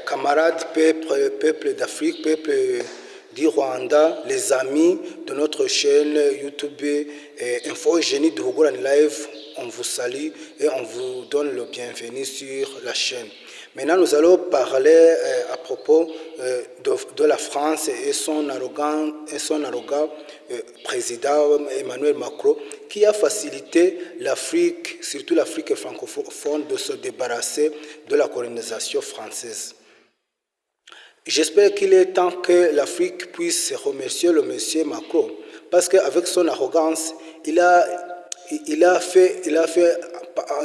camarades, peuple d'Afrique, peuple du Rwanda, les amis de notre chaîne YouTube Info Génie de Google Live, on vous salue et on vous donne le bienvenu sur la chaîne. Maintenant, nous allons parler à propos de la France et son arrogant président Emmanuel Macron, qui a facilité l'Afrique, surtout l'Afrique francophone, de se débarrasser de la colonisation française. J'espère qu'il est temps que l'Afrique puisse remercier le monsieur Macron, parce qu'avec son arrogance, il a fait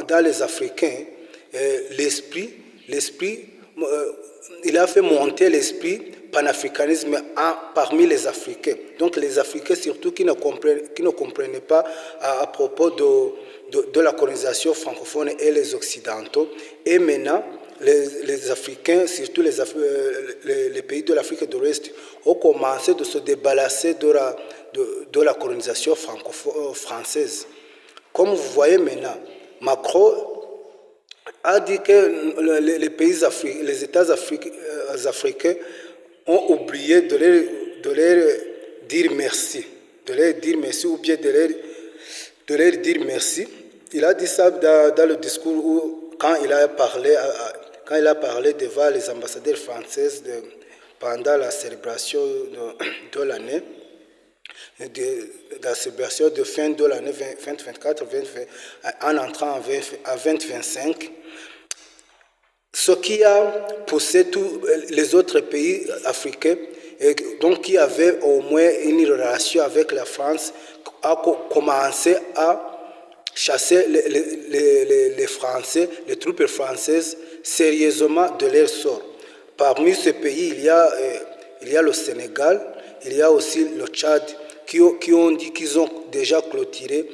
dans les Africains il a fait monter l'esprit panafricanisme parmi les Africains. Donc les Africains surtout qui ne comprenaient pas à propos de la colonisation francophone et les Occidentaux. Et maintenant, les Africains, surtout les pays de l'Afrique de l'Ouest, ont commencé de se débarrasser de la colonisation française. Comme vous voyez maintenant, Macron a dit que les États africains ont oublié de leur dire merci, ou bien de leur dire merci. Il a dit ça dans le discours quand il a parlé devant les ambassadeurs françaises pendant la célébration de l'année. La célébration de fin de l'année 2024 en entrant à 2025, ce qui a poussé tous les autres pays africains, donc qui avaient au moins une relation avec la France, a commencé à chasser les Français, les troupes françaises, sérieusement de leur sort. Parmi ces pays, il y a le Sénégal, il y a aussi le Tchad, qui ont dit qu'ils ont déjà clôturé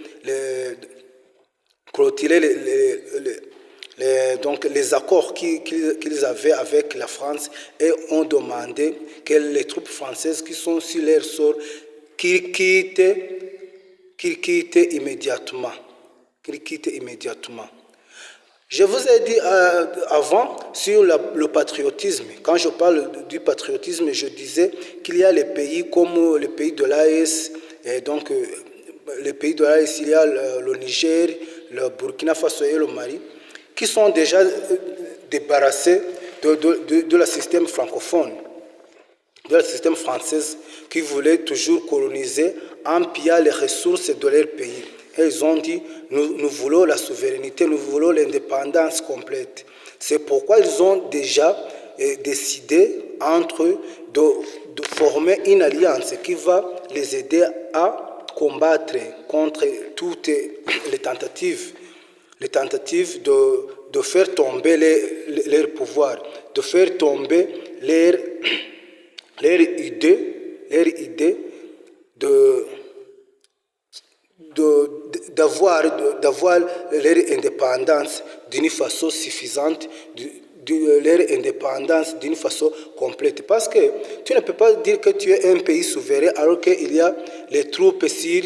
les accords qu'ils avaient avec la France et ont demandé que les troupes françaises qui sont sur leur sort qu'ils quittent immédiatement. Je vous ai dit avant sur le patriotisme. Quand je parle du patriotisme, je disais qu'il y a les pays comme le pays de l'AES, et donc les pays de l'AES, il y a le Niger, le Burkina Faso et le Mali, qui sont déjà débarrassés de la système francophone, de la système française, qui voulait toujours coloniser en pillant les ressources de leur pays. Et ils ont dit, nous voulons la souveraineté, nous voulons l'indépendance complète. C'est pourquoi ils ont déjà décidé entre eux de former une alliance qui va les aider à combattre contre toutes les tentatives de faire tomber leur pouvoir, de faire tomber leur idée d'avoir leur indépendance d'une façon suffisante, leur indépendance d'une façon complète. Parce que tu ne peux pas dire que tu es un pays souverain alors qu'il y a les troupes sur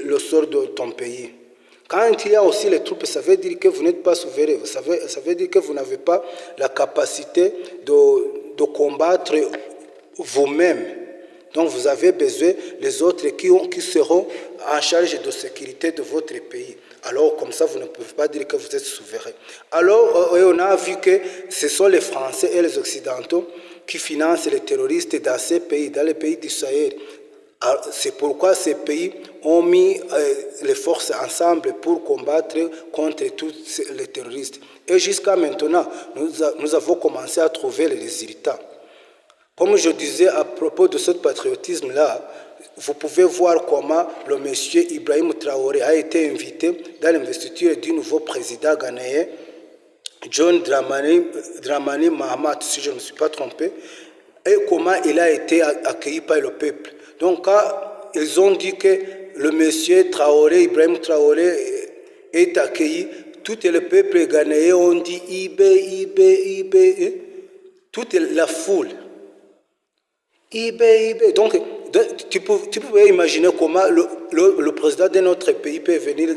le sol de ton pays. Quand il y a aussi les troupes, ça veut dire que vous n'êtes pas souverain. Ça veut dire que vous n'avez pas la capacité de combattre vous-même. Donc vous avez besoin des autres qui seront en charge de sécurité de votre pays. Alors comme ça, vous ne pouvez pas dire que vous êtes souverain. Alors on a vu que ce sont les Français et les Occidentaux qui financent les terroristes dans ces pays, dans les pays du Sahel. C'est pourquoi ces pays ont mis les forces ensemble pour combattre contre tous les terroristes. Et jusqu'à maintenant, nous avons commencé à trouver les résultats. Comme je disais à propos de ce patriotisme-là, vous pouvez voir comment le monsieur Ibrahim Traoré a été invité dans l'investiture du nouveau président ghanéen, John Dramani Mahama, si je ne me suis pas trompé, et comment il a été accueilli par le peuple. Donc, quand ils ont dit que le monsieur Traoré, Ibrahim Traoré, est accueilli, tout le peuple ghanéen ont dit Ibe, toute la foule. Ibe. Donc, tu pouvais imaginer comment le président de notre pays peut venir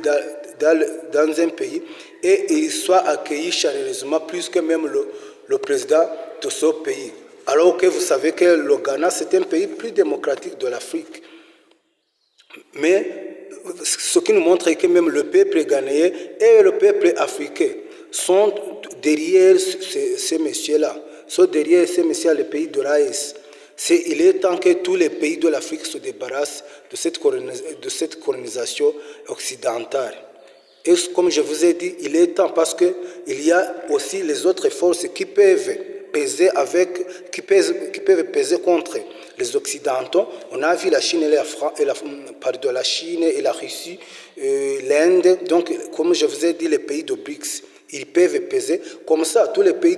dans un pays et il soit accueilli chaleureusement plus que même le président de ce pays. Alors que vous savez que le Ghana, c'est un pays plus démocratique de l'Afrique. Mais ce qui nous montre que même le peuple ghanéen et le peuple africain sont derrière ces messieurs-là, sont derrière ces messieurs, les pays de l'AES. Il est temps que tous les pays de l'Afrique se débarrassent de cette colonisation occidentale. Et comme je vous ai dit, il est temps parce qu'il y a aussi les autres forces qui peuvent peser contre les Occidentaux. On a vu la Chine la Chine et la Russie, l'Inde. Donc, comme je vous ai dit, les pays de BRICS, ils peuvent peser. Comme ça, tous les pays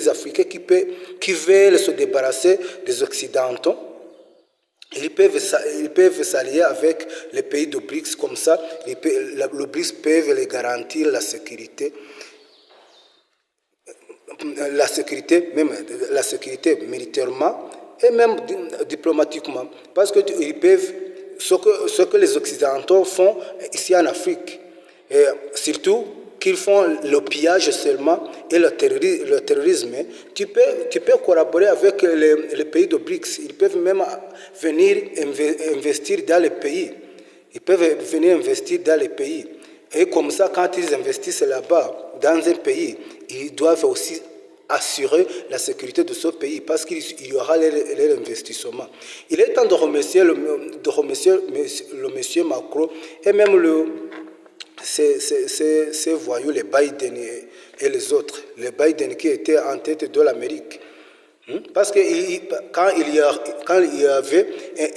africains qui veulent se débarrasser des Occidentaux, ils peuvent s'allier avec les pays de BRICS. Comme ça, le BRICS peuvent les garantir la sécurité militairement et même diplomatiquement. Parce que ils peuvent, ce que les Occidentaux font ici en Afrique, et surtout qu'ils font le pillage seulement et le terrorisme, tu peux collaborer avec les pays de BRICS. Ils peuvent même venir investir dans les pays. Ils peuvent venir investir dans les pays. Et comme ça, quand ils investissent là-bas, dans un pays, ils doivent aussi assurer la sécurité de ce pays parce qu'il y aura l'investissement. Il est temps de remercier le monsieur Macron et même ces voyous, les Biden et les autres, les Biden qui étaient en tête de l'Amérique. Parce que quand il y avait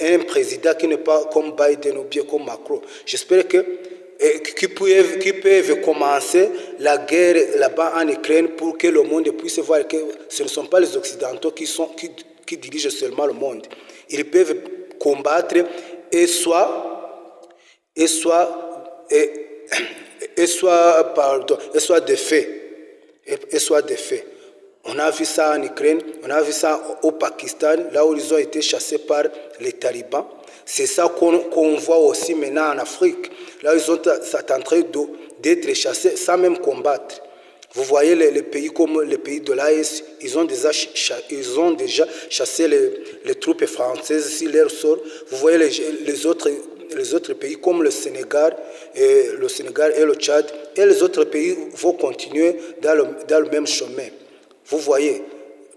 un président qui n'est pas comme Biden ou bien comme Macron, j'espère qui peuvent commencer la guerre là-bas en Ukraine pour que le monde puisse voir que ce ne sont pas les Occidentaux qui dirigent seulement le monde. Ils peuvent combattre et soit défaits. On a vu ça en Ukraine, on a vu ça au Pakistan, là où ils ont été chassés par les talibans. C'est ça qu'on voit aussi maintenant en Afrique. Là, ils sont en train d'être chassés sans même combattre. Vous voyez les pays comme les pays de l'AES, ils ont déjà chassé les troupes françaises sur leur sol. Vous voyez les autres pays comme le Sénégal et le Tchad, et les autres pays vont continuer dans le même chemin. Vous voyez,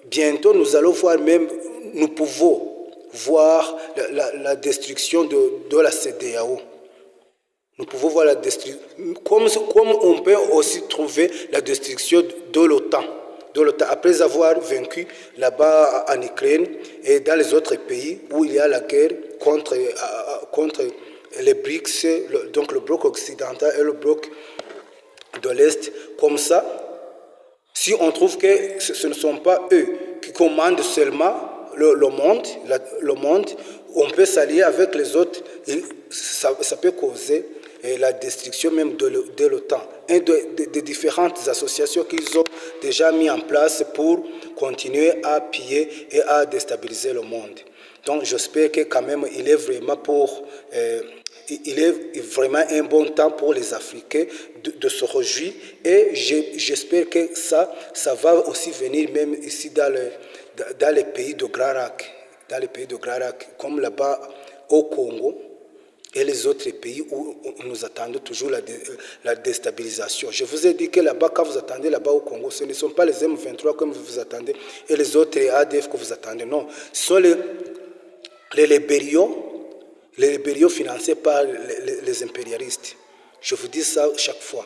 bientôt nous allons voir même, nous pouvons voir la destruction de la CEDEAO. Nous pouvons voir la destruction, comme on peut aussi trouver la destruction de l'OTAN. Après avoir vaincu là-bas en Ukraine et dans les autres pays où il y a la guerre contre les BRICS, donc le bloc occidental et le bloc de l'Est. Comme ça, si on trouve que ce ne sont pas eux qui commandent seulement le monde, on peut s'allier avec les autres. Ça peut causer la destruction même de l'OTAN et de différentes associations qu'ils ont déjà mis en place pour continuer à piller et à déstabiliser le monde. Donc j'espère que quand même il est vraiment un bon temps pour les Africains de se réjouir, et j'espère que ça va aussi venir même ici dans les pays de Grand Lac, comme là-bas au Congo et les autres pays où nous attendons toujours la déstabilisation. Je vous ai dit que là-bas, quand vous attendez là-bas au Congo, ce ne sont pas les M23 comme vous attendez et les autres ADF que vous attendez. Non, ce sont les rébellions financées par les impérialistes. Je vous dis ça chaque fois.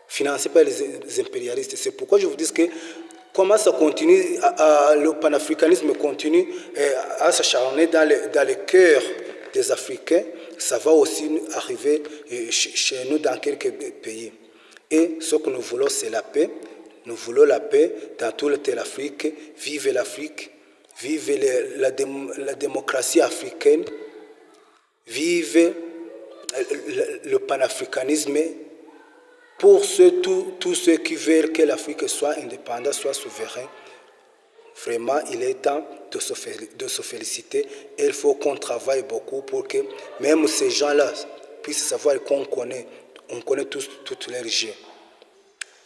Financées par les impérialistes. C'est pourquoi je vous dis que comment ça continue, le panafricanisme continue à s'acharner dans le cœur des Africains, ça va aussi arriver chez nous dans quelques pays. Et ce que nous voulons, c'est la paix. Nous voulons la paix dans toute l'Afrique. Vive l'Afrique, vive la démocratie africaine, vive le panafricanisme. Pour tous ceux qui veulent que l'Afrique soit indépendante, soit souveraine, vraiment, il est temps de se féliciter. Et il faut qu'on travaille beaucoup pour que même ces gens-là puissent savoir qu'on connaît, on connaît tous toutes les régions.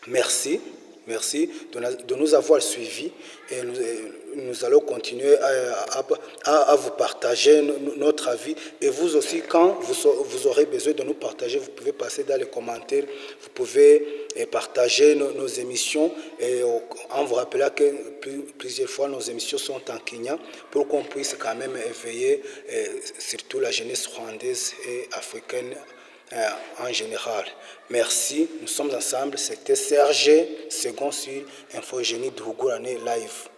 Merci. Merci de nous avoir suivis et nous allons continuer à vous partager notre avis. Et vous aussi, quand vous aurez besoin de nous partager, vous pouvez passer dans les commentaires, vous pouvez partager nos émissions et en vous rappelant que plusieurs fois nos émissions sont en Kenya pour qu'on puisse quand même éveiller surtout la jeunesse rwandaise et africaine en général. Merci, nous sommes ensemble. C'était Serge Second sur Infogénie Dougouane Live.